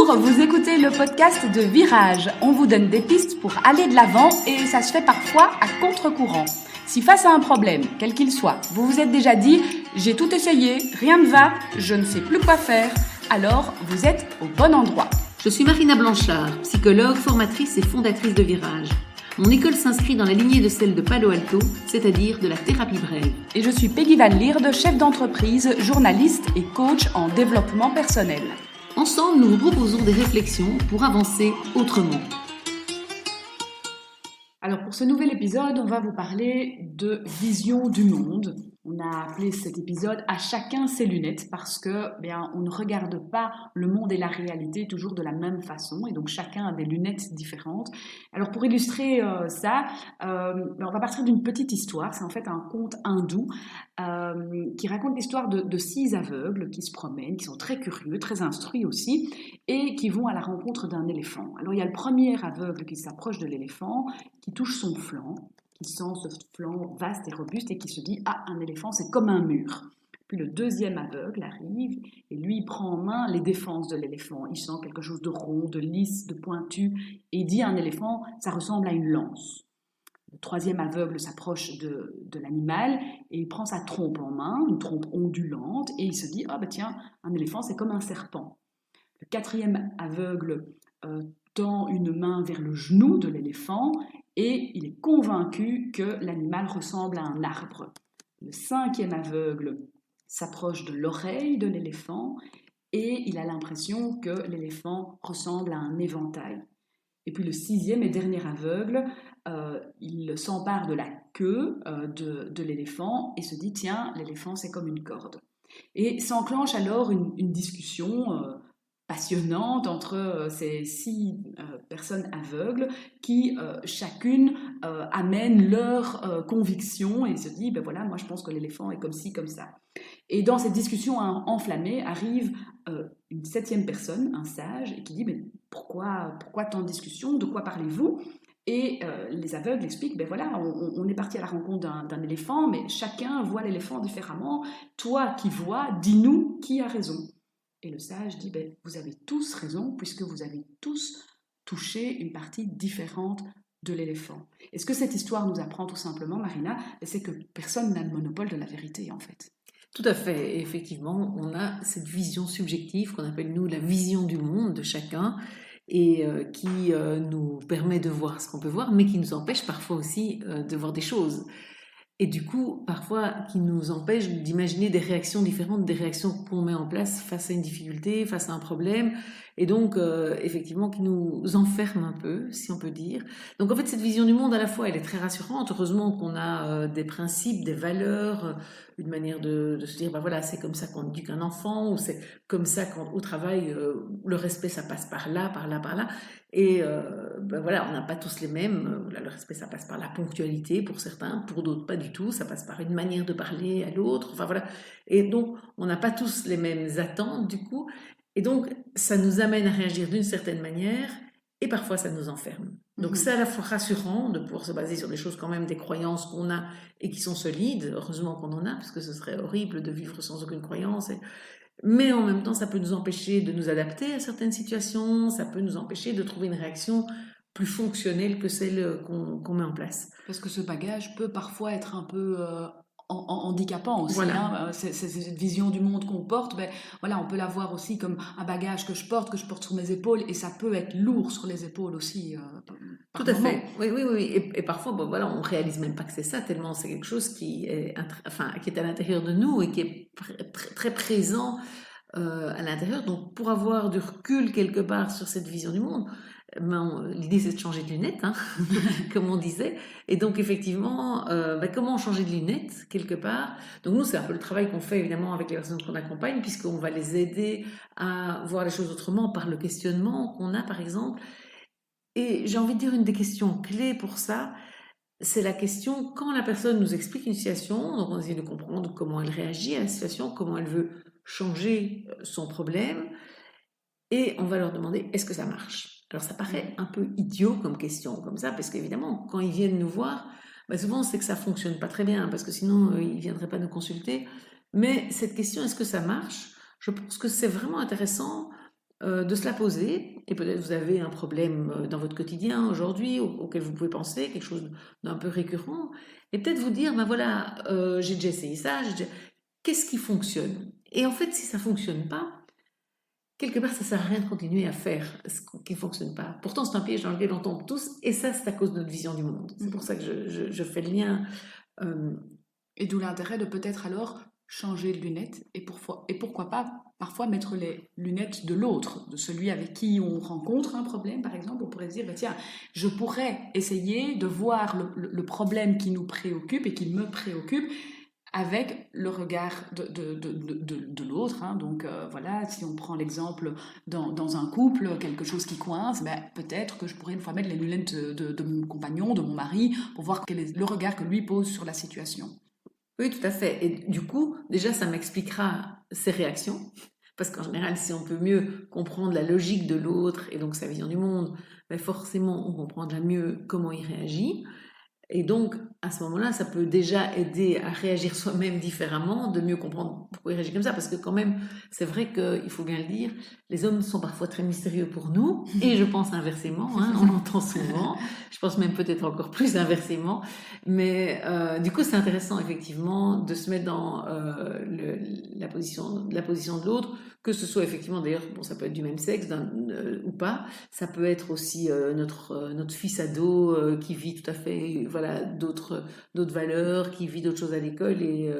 Bonjour, vous écoutez le podcast de Virage. On vous donne des pistes pour aller de l'avant et ça se fait parfois à contre-courant. Si face à un problème, quel qu'il soit, vous vous êtes déjà dit « j'ai tout essayé, rien ne va, je ne sais plus quoi faire », alors vous êtes au bon endroit. Je suis Marina Blanchard, psychologue, formatrice et fondatrice de Virage. Mon école s'inscrit dans la lignée de celle de Palo Alto, c'est-à-dire de la thérapie brève. Et je suis Peggy Van Lierde, chef d'entreprise, journaliste et coach en développement personnel. Ensemble, nous vous proposons des réflexions pour avancer autrement. Alors pour ce nouvel épisode, on va vous parler de vision du monde. On a appelé cet épisode « À chacun ses lunettes » parce que on ne regarde pas le monde et la réalité toujours de la même façon et donc chacun a des lunettes différentes. Alors pour illustrer ça, on va partir d'une petite histoire. C'est en fait un conte hindou qui raconte l'histoire de 6 aveugles qui se promènent, qui sont très curieux, très instruits aussi et qui vont à la rencontre d'un éléphant. Alors il y a le premier aveugle qui s'approche de l'éléphant, qui touche son flanc, qui sent ce flanc vaste et robuste et qui se dit « Ah, un éléphant, c'est comme un mur ». Puis le deuxième aveugle arrive et lui, il prend en main les défenses de l'éléphant. Il sent quelque chose de rond, de lisse, de pointu et il dit à un éléphant « ça ressemble à une lance ». Le troisième aveugle s'approche de l'animal et il prend sa trompe en main, une trompe ondulante, et il se dit « Ah tiens, un éléphant, c'est comme un serpent ». Le quatrième aveugle tend une main vers le genou de l'éléphant et il est convaincu que l'animal ressemble à un arbre. Le cinquième aveugle s'approche de l'oreille de l'éléphant et il a l'impression que l'éléphant ressemble à un éventail. Et puis le sixième et dernier aveugle, il s'empare de la queue de l'éléphant et se dit « Tiens, l'éléphant c'est comme une corde ». Et s'enclenche alors une discussion passionnante entre ces 6 personnes aveugles qui chacune amène leur conviction et se dit voilà, moi je pense que l'éléphant est comme ci, comme ça. Et dans cette discussion enflammée arrive une 7e personne, un sage, et qui dit mais pourquoi tant de discussion, de quoi parlez-vous? Et les aveugles expliquent, voilà, on est parti à la rencontre d'un éléphant, mais chacun voit l'éléphant différemment. Toi qui vois, dis-nous qui a raison. Et le sage dit, vous avez tous raison, puisque vous avez tous touché une partie différente de l'éléphant. Et ce que cette histoire nous apprend tout simplement, Marina, c'est que personne n'a le monopole de la vérité, en fait. Tout à fait. Et effectivement, on a cette vision subjective qu'on appelle, nous, la vision du monde de chacun, et qui nous permet de voir ce qu'on peut voir, mais qui nous empêche parfois aussi de voir des choses. Et du coup, parfois, qui nous empêche d'imaginer des réactions différentes, des réactions qu'on met en place face à une difficulté, face à un problème, et donc, effectivement, qui nous enferme un peu, si on peut dire. Donc, en fait, cette vision du monde, à la fois, elle est très rassurante. Heureusement qu'on a des principes, des valeurs, une manière de se dire, voilà, c'est comme ça qu'on éduque un enfant, ou c'est comme ça qu'au travail, le respect, ça passe par là, par là, par là. Et voilà, on n'a pas tous les mêmes. Le respect, ça passe par la ponctualité pour certains, pour d'autres pas du tout. Ça passe par une manière de parler à l'autre. Enfin voilà. Et donc, on n'a pas tous les mêmes attentes du coup. Et donc, ça nous amène à réagir d'une certaine manière et parfois ça nous enferme. Donc, c'est à la fois rassurant de pouvoir se baser sur des choses quand même, des croyances qu'on a et qui sont solides. Heureusement qu'on en a, parce que ce serait horrible de vivre sans aucune croyance. Mais en même temps, ça peut nous empêcher de nous adapter à certaines situations, ça peut nous empêcher de trouver une réaction plus fonctionnelle que celle qu'on met en place. Parce que ce bagage peut parfois être un peu handicapant aussi. Voilà. Cette vision du monde qu'on porte, voilà, on peut la voir aussi comme un bagage que je porte sur mes épaules et ça peut être lourd sur les épaules aussi. Tout à fait. Oui. Et parfois, voilà, on réalise même pas que c'est ça, tellement c'est quelque chose qui est à l'intérieur de nous et qui est très, très présent à l'intérieur. Donc, pour avoir du recul quelque part sur cette vision du monde, l'idée c'est de changer de lunettes, comme on disait. Et donc effectivement, comment changer de lunettes quelque part? Donc nous, c'est un peu le travail qu'on fait évidemment avec les personnes qu'on accompagne, puisqu'on va les aider à voir les choses autrement par le questionnement qu'on a par exemple. Et j'ai envie de dire une des questions clés pour ça, c'est la question quand la personne nous explique une situation, donc on essaie de comprendre comment elle réagit à la situation, comment elle veut changer son problème, et on va leur demander est-ce que ça marche? Alors ça paraît un peu idiot comme question, comme ça, parce qu'évidemment, quand ils viennent nous voir, souvent c'est que ça fonctionne pas très bien, parce que sinon ils ne viendraient pas nous consulter. Mais cette question, est-ce que ça marche? Je pense que c'est vraiment intéressant de se la poser, et peut-être vous avez un problème dans votre quotidien aujourd'hui auquel vous pouvez penser, quelque chose d'un peu récurrent, et peut-être vous dire, ben voilà, j'ai déjà essayé ça, qu'est-ce qui fonctionne? Et en fait, si ça fonctionne pas, quelque part, ça sert à rien de continuer à faire ce qui ne fonctionne pas. Pourtant, c'est un piège dans lequel on tombe tous, et ça, c'est à cause de notre vision du monde. C'est pour ça que je fais le lien. euh, Et d'où l'intérêt de peut-être alors changer de lunettes et pourquoi pas parfois mettre les lunettes de l'autre, de celui avec qui on rencontre un problème par exemple. On pourrait se dire, bah, tiens, je pourrais essayer de voir le problème qui nous préoccupe et qui me préoccupe avec le regard de l'autre. Hein. Donc voilà, si on prend l'exemple dans un couple, quelque chose qui coince, ben, peut-être que je pourrais une fois mettre les lunettes de mon compagnon, de mon mari, pour voir quel est le regard que lui pose sur la situation. Oui, tout à fait. Et du coup, déjà, ça m'expliquera ses réactions. Parce qu'en général, si on peut mieux comprendre la logique de l'autre et donc sa vision du monde, ben forcément, on comprendra mieux comment il réagit. Et donc, à ce moment-là, ça peut déjà aider à réagir soi-même différemment, de mieux comprendre pourquoi il réagit comme ça. Parce que quand même, c'est vrai qu'il faut bien le dire, les hommes sont parfois très mystérieux pour nous, et je pense inversement, hein, on l'entend souvent, je pense même peut-être encore plus inversement. Mais du coup, c'est intéressant effectivement de se mettre dans la position de l'autre, que ce soit effectivement, d'ailleurs, bon, ça peut être du même sexe ou pas, ça peut être aussi notre fils ado qui vit tout à fait voilà, d'autres valeurs, qui vit d'autres choses à l'école et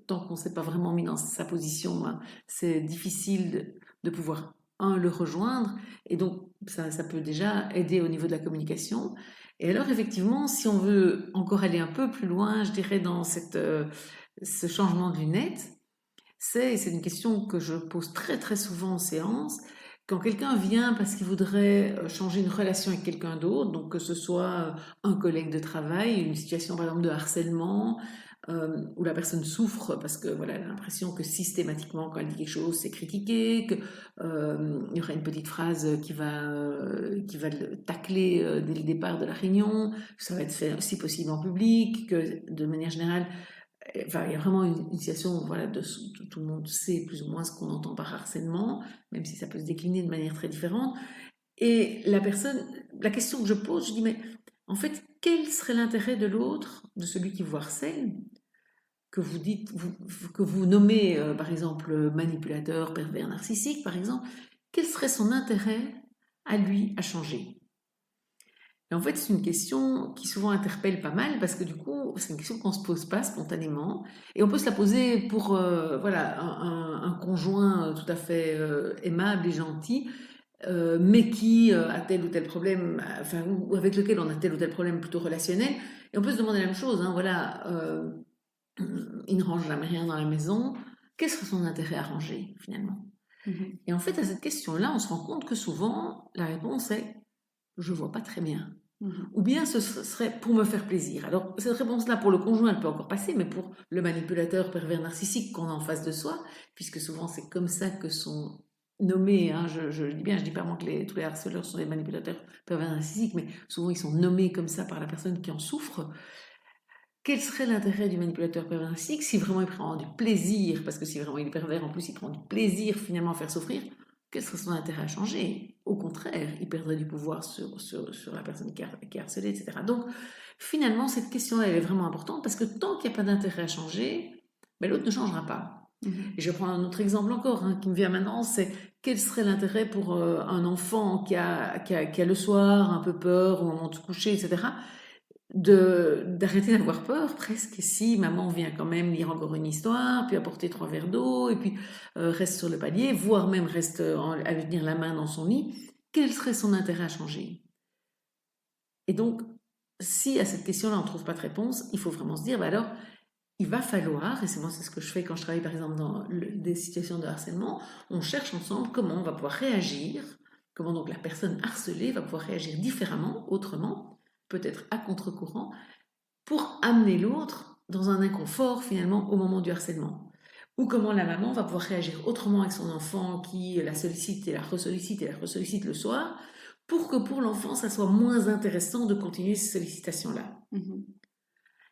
tant qu'on ne s'est pas vraiment mis dans sa position, hein, c'est difficile de pouvoir, le rejoindre et donc ça peut déjà aider au niveau de la communication. Et alors effectivement, si on veut encore aller un peu plus loin, je dirais dans ce changement de lunettes, c'est une question que je pose très très souvent en séance. Quand quelqu'un vient parce qu'il voudrait changer une relation avec quelqu'un d'autre, donc que ce soit un collègue de travail, une situation par exemple de harcèlement, où la personne souffre parce que voilà, elle a l'impression que systématiquement quand elle dit quelque chose, c'est critiqué, que il y aura une petite phrase qui va le tacler dès le départ de la réunion, que ça va être fait si possible en public, que de manière générale enfin, il y a vraiment une situation où voilà, tout le monde sait plus ou moins ce qu'on entend par harcèlement, même si ça peut se décliner de manière très différente. Et la question que je pose, je dis, mais en fait, quel serait l'intérêt de l'autre, de celui qui vous harcèle, que vous dites, que vous nommez par exemple manipulateur, pervers, narcissique, par exemple, quel serait son intérêt à lui à changer? Et en fait, c'est une question qui souvent interpelle pas mal parce que du coup, c'est une question qu'on ne se pose pas spontanément. Et on peut se la poser pour voilà, un conjoint tout à fait aimable et gentil, mais qui a tel ou tel problème, enfin, ou avec lequel on a tel ou tel problème plutôt relationnel. Et on peut se demander la même chose, hein, voilà, il ne range jamais rien dans la maison. Quel serait son intérêt à ranger finalement? Et en fait, à cette question-là, on se rend compte que souvent, la réponse est je vois pas très bien. Ou bien ce serait pour me faire plaisir. Alors, cette réponse-là, pour le conjoint, elle peut encore passer, mais pour le manipulateur pervers narcissique qu'on a en face de soi, puisque souvent c'est comme ça que sont nommés, hein, je dis bien, je dis pas moi que tous les harceleurs sont des manipulateurs pervers narcissiques, mais souvent ils sont nommés comme ça par la personne qui en souffre. Quel serait l'intérêt du manipulateur pervers narcissique si vraiment il prend du plaisir, parce que si vraiment il est pervers, en plus il prend du plaisir finalement à faire souffrir, quel serait son intérêt à changer? Au contraire, il perdrait du pouvoir sur la personne qui est harcelée, etc. Donc finalement, cette question-là, elle est vraiment importante parce que tant qu'il n'y a pas d'intérêt à changer, ben, l'autre ne changera pas. Et je prends un autre exemple encore hein, qui me vient maintenant, c'est quel serait l'intérêt pour un enfant qui a le soir un peu peur au moment de se coucher, etc., d'arrêter d'avoir peur presque si maman vient quand même lire encore une histoire, puis apporter 3 verres d'eau, et puis reste sur le palier, voire même reste à lui tenir la main dans son lit, quel serait son intérêt à changer? Et donc, si à cette question-là on ne trouve pas de réponse, il faut vraiment se dire, bah alors, il va falloir, et c'est ce que je fais quand je travaille par exemple dans des situations de harcèlement, on cherche ensemble comment on va pouvoir réagir, comment donc la personne harcelée va pouvoir réagir différemment, autrement, peut-être à contre-courant, pour amener l'autre dans un inconfort finalement au moment du harcèlement. Ou comment la maman va pouvoir réagir autrement avec son enfant qui la sollicite et la ressollicite le soir, pour que pour l'enfant, ça soit moins intéressant de continuer ces sollicitations-là.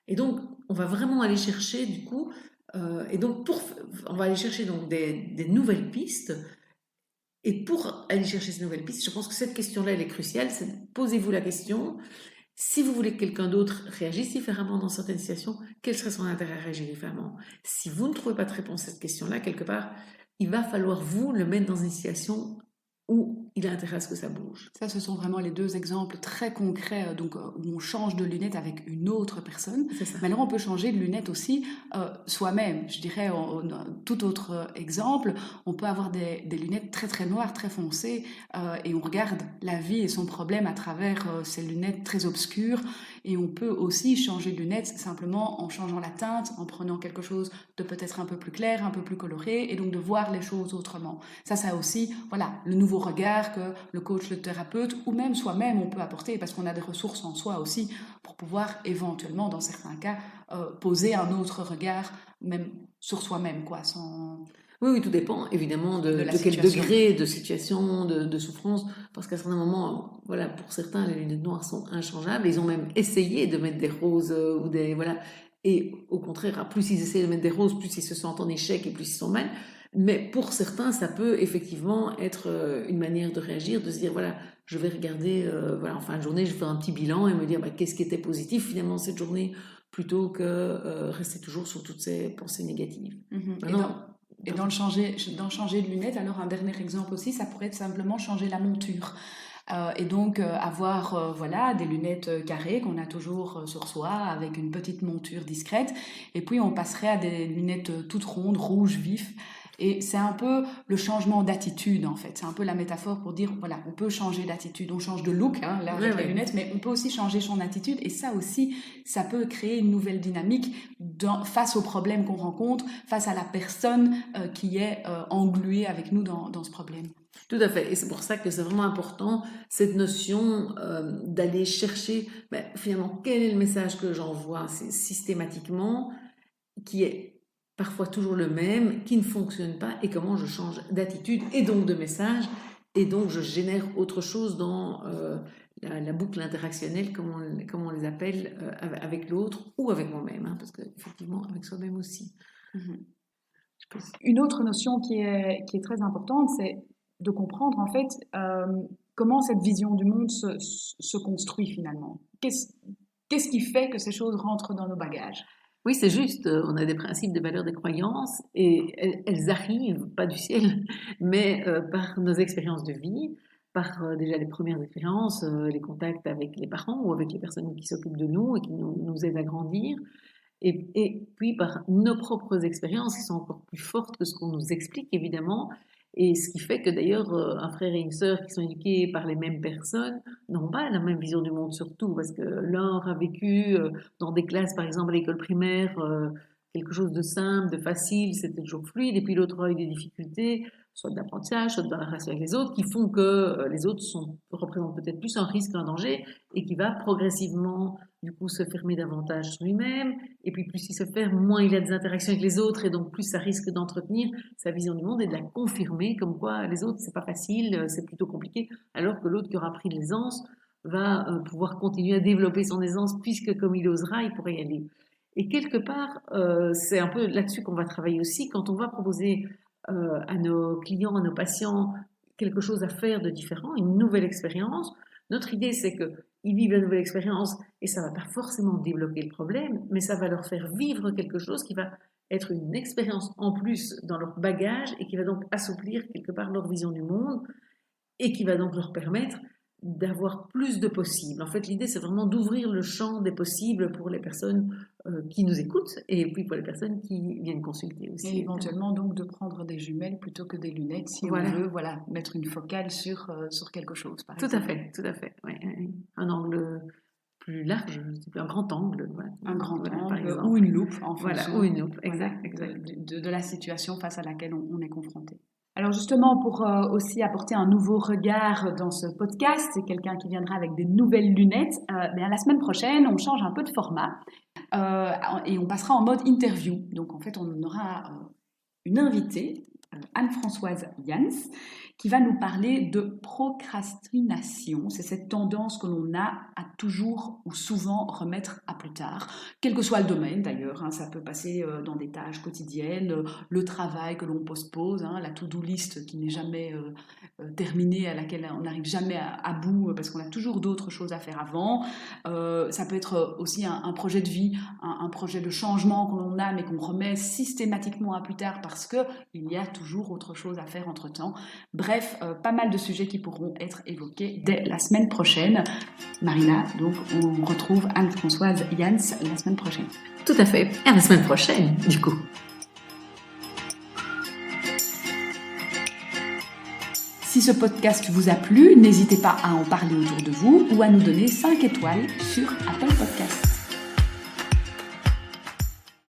Et donc, on va vraiment aller chercher du coup, et donc on va aller chercher donc des nouvelles pistes Et pour aller chercher ces nouvelles pistes, je pense que cette question-là, elle est cruciale. Posez-vous la question, si vous voulez que quelqu'un d'autre réagisse différemment dans certaines situations, quel serait son intérêt à réagir différemment? Si vous ne trouvez pas de réponse à cette question-là, quelque part, il va falloir vous le mettre dans une situation où il a intérêt à ce que ça bouge. Ça, ce sont vraiment les deux exemples très concrets où on change de lunettes avec une autre personne. C'est ça. Mais alors, on peut changer de lunettes aussi soi-même. Je dirais, tout autre exemple, on peut avoir des lunettes très très noires, très foncées, et on regarde la vie et son problème à travers ces lunettes très obscures. Et on peut aussi changer de lunettes simplement en changeant la teinte, en prenant quelque chose de peut-être un peu plus clair, un peu plus coloré, et donc de voir les choses autrement. Ça aussi, voilà, le nouveau regard que le coach, le thérapeute ou même soi-même on peut apporter, parce qu'on a des ressources en soi aussi pour pouvoir éventuellement, dans certains cas, poser un autre regard même sur soi-même, quoi, sans... Oui, tout dépend évidemment de quel degré de situation, de souffrance, parce qu'à certains moments, voilà, pour certains, les lunettes noires sont inchangeables. Ils ont même essayé de mettre des roses ou des... Voilà. Et au contraire, plus ils essayent de mettre des roses, plus ils se sentent en échec et plus ils sont mal. Mais pour certains, ça peut effectivement être une manière de réagir, de se dire, voilà, je vais regarder, voilà, en fin de journée, je vais faire un petit bilan et me dire, bah, qu'est-ce qui était positif finalement cette journée, plutôt que rester toujours sur toutes ces pensées négatives. Et dans changer de lunettes, alors un dernier exemple aussi, ça pourrait être simplement changer la monture. Et donc avoir voilà, des lunettes carrées qu'on a toujours sur soi avec une petite monture discrète, et puis on passerait à des lunettes toutes rondes, rouges vifs. Et c'est un peu le changement d'attitude en fait, c'est un peu la métaphore pour dire voilà, on peut changer d'attitude, on change de look là avec les lunettes, mais on peut aussi changer son attitude, et ça aussi, ça peut créer une nouvelle dynamique face aux problèmes qu'on rencontre, face à la personne qui est engluée avec nous dans ce problème. Tout à fait, et c'est pour ça que c'est vraiment important, cette notion d'aller chercher finalement quel est le message que j'envoie systématiquement, qui est parfois toujours le même, qui ne fonctionne pas, et comment je change d'attitude et donc de message, et donc je génère autre chose dans la boucle interactionnelle, comme on les appelle, avec l'autre ou avec moi-même, hein, parce qu'effectivement avec soi-même aussi. Une autre notion qui est très importante, c'est de comprendre en fait comment cette vision du monde se construit finalement. Qu'est-ce qui fait que ces choses rentrent dans nos bagages? Oui, c'est juste, on a des principes, des valeurs, des croyances, et elles arrivent, pas du ciel, mais par nos expériences de vie, par déjà les premières expériences, les contacts avec les parents ou avec les personnes qui s'occupent de nous et qui nous aident à grandir, et puis par nos propres expériences qui sont encore plus fortes que ce qu'on nous explique, évidemment, et ce qui fait que d'ailleurs, un frère et une sœur qui sont éduqués par les mêmes personnes n'ont pas la même vision du monde, surtout parce que l'un aura vécu dans des classes, par exemple à l'école primaire, quelque chose de simple, de facile, c'était toujours fluide, et puis l'autre a eu des difficultés, soit d'apprentissage, soit dans la relation avec les autres, qui font que les autres représentent peut-être plus un risque qu'un danger, et qui va progressivement du coup se fermer davantage sur lui-même, et puis plus il se ferme, moins il a des interactions avec les autres, et donc plus ça risque d'entretenir sa vision du monde et de la confirmer, comme quoi les autres c'est pas facile, c'est plutôt compliqué, alors que l'autre qui aura pris de l'aisance va pouvoir continuer à développer son aisance, puisque comme il osera, il pourrait y aller. Et quelque part, c'est un peu là-dessus qu'on va travailler aussi, quand on va proposer à nos clients, à nos patients, quelque chose à faire de différent, une nouvelle expérience. Notre idée, c'est qu'ils vivent la nouvelle expérience et ça ne va pas forcément débloquer le problème, mais ça va leur faire vivre quelque chose qui va être une expérience en plus dans leur bagage et qui va donc assouplir quelque part leur vision du monde et qui va donc leur permettre d'avoir plus de possibles. En fait, l'idée, c'est vraiment d'ouvrir le champ des possibles pour les personnes qui nous écoutent et puis pour les personnes qui viennent consulter aussi. Et éventuellement, donc, de prendre des jumelles plutôt que des lunettes si on veut mettre une focale sur quelque chose, par exemple. Tout à fait. Ouais. Un angle plus large, un grand angle. Voilà. Un grand angle ou une loupe, en fonction ou une loupe, exact. De la situation face à laquelle on est confronté. Alors justement, pour aussi apporter un nouveau regard dans ce podcast, c'est quelqu'un qui viendra avec des nouvelles lunettes. La semaine prochaine, on change un peu de format et on passera en mode interview. Donc en fait, on aura une invitée Anne-Françoise Jans qui va nous parler de procrastination. C'est cette tendance que l'on a à toujours ou souvent remettre à plus tard, quel que soit le domaine d'ailleurs. Ça peut passer dans des tâches quotidiennes, le travail que l'on postpose, la to-do list qui n'est jamais terminée, à laquelle on n'arrive jamais à bout parce qu'on a toujours d'autres choses à faire avant. Ça peut être aussi un projet de vie, un projet de changement que l'on a mais qu'on remet systématiquement à plus tard parce qu'il y a toujours autre chose à faire entre-temps. Bref, pas mal de sujets qui pourront être évoqués dès la semaine prochaine. Marina, donc on retrouve Anne-Françoise Jans la semaine prochaine. Tout à fait, à la semaine prochaine du coup. Si ce podcast vous a plu, n'hésitez pas à en parler autour de vous ou à nous donner 5 étoiles sur Apple Podcasts.